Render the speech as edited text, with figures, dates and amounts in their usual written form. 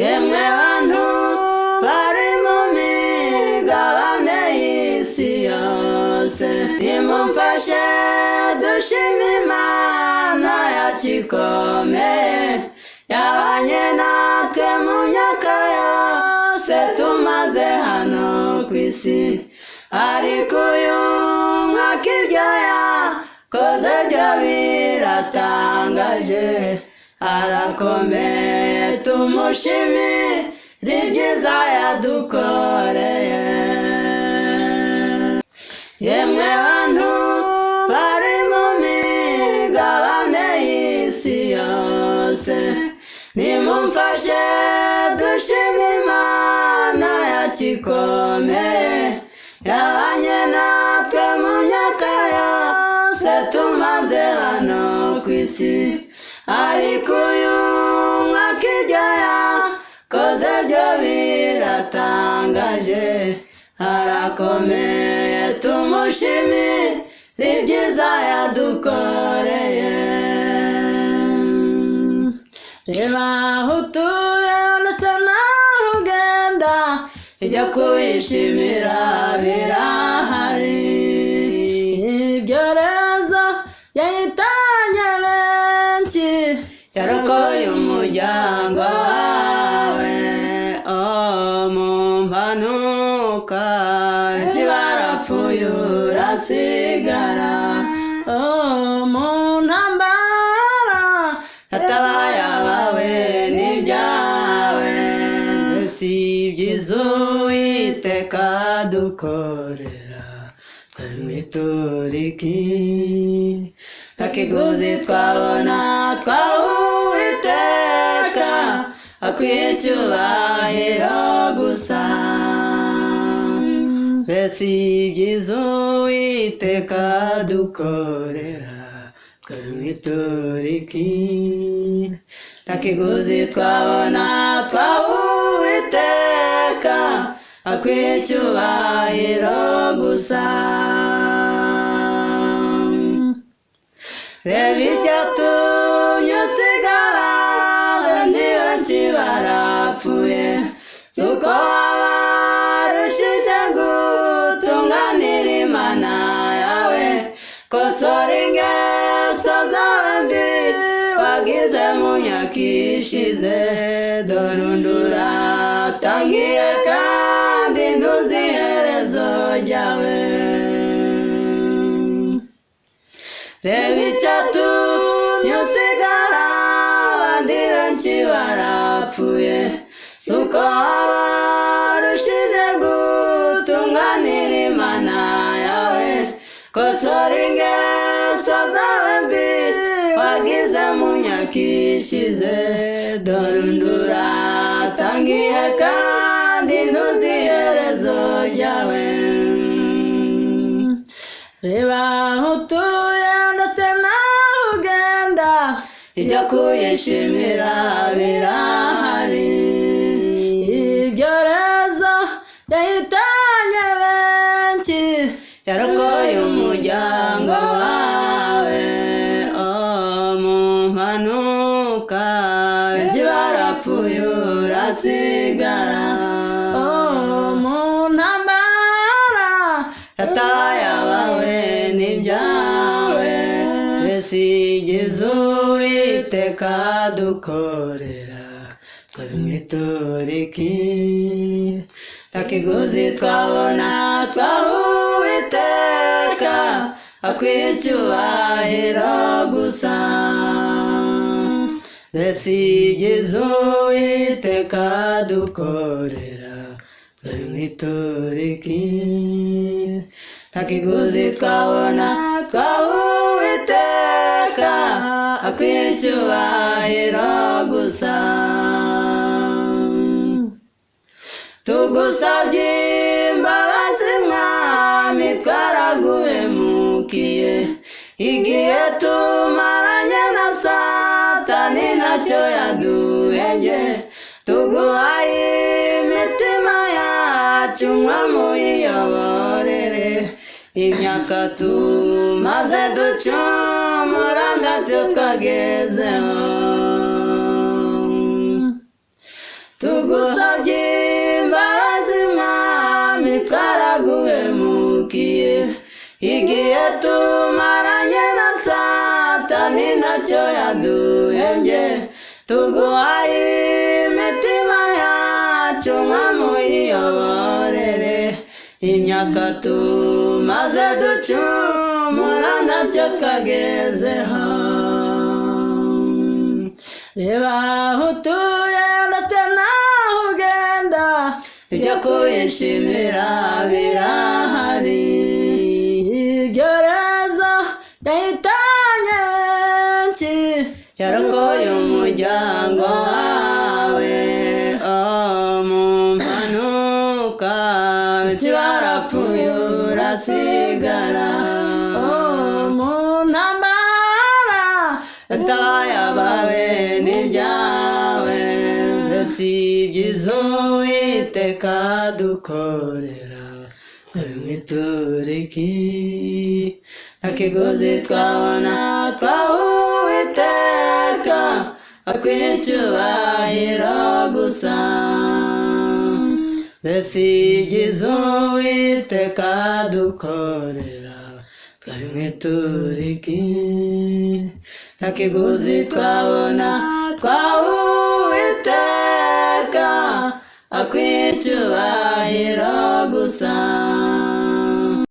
yemwe bantu bari mu migabane y'isi yose, nimumfashe dushime Imana yacu ikomeye, yabanye natwe mu myaka yose tumaze hano ku isi, ariko uyu mwaka ibyo yakoze byo biratangaje, arakomeye tumushimire ibyiza yadukoreye. Yemwe bantu bari mu migabane y'isi yose, nimumfashe dushime Imana yacu ikomeye, yabanye natwe mu myaka yose tumaze hano ku isi, ariko uyu mwaka ibyo yakoze byo biratangaje, arakomeye tumushimire ibyiza yadukoreye. Reba aho utuye ndetse n'aho ugenda, ibyo kwishimira birahari. Ibyorezo yahitanye benshi, yarokoye umuryango wawe, mu mpanuka benshi barapfuye urasigara, mu ntambara hatabaye abawe n'ibyawe, mbese ibyiza Uwiteka dukorera twamwituriki, nta kiguzi twabona twaha Uwiteka, akwiye icyubahiro gusa, mbese ibyiza Uwiteka dukorera twamwituriki, nta kiguzi twabona twaha Uwiteka, akwiye icyubahiro gusa. Reba icyatumye usigara, abandi benshi barapfuye, suko wabarushije gutunganira Imana yawe, kosora ingeso zawe mbi wagize mu myaka ishize, dore undura tangiye kandi ntuzi iherezo ryawe. Reba icyatumye usigara, abandi benshi barapfuye, suko wabarushije gutunganira Imana yawe, kosora ingeso zawe mbi wagize mu myaka ishize, dore undura tangiye kandi ntuzi iherezo ryawe. Reba aho utuye ndetse n'aho ugenda, ibyo kwishimira birahari. Ibyorezo yahitanye benshi, yarokoye umuryango wawe, mu mpanuka benshi barapfuye urasigara, mu ntambara hatabaye abawe n'ibyawe, mbese ibyiza Uwiteka dukorera twabimwituriki, nta kiguzi twabona twaha Uwiteka, akwiye icyubahiro gusa, mbese ibyiza Uwiteka dukorera twabimwituriki, nta kiguzi twabona twaha Uwiteka, akwiye icyubahiro gusa. Tugusabye imbabazi Mwami, twaraguhemukiye, igihe tumaranye na Satani ntacyo yaduhebye, tuguhaye imitima yacu Mwami uyiyoborere, imyaka tumaze ducumura ntacyo twagezeho, tumaranye na Satani ntacyo yaduhembye tuguhaye imitima yacu nkamuyiyoborere imyaka tumaze ducumura ntacyo twagezeho reba aho utuye ndetse n'aho ugenda ibyo kwishimira birahari ibyorezo yahitanye benshi yarokoye umuryango wawe mu mpanuka benshi barapfuye urasigara mu ntambara yatabaye abawe n'ibyawe mbese ibyiza Uwiteka dukorera mwituriki nta kiguzi twabona twaha Uwiteka akwiye icyubahiro gusa mbese ibyiza Uwiteka dukorera mwituriki nta kiguzi twabona twaha Uwiteka akwiye icyubahiro gusa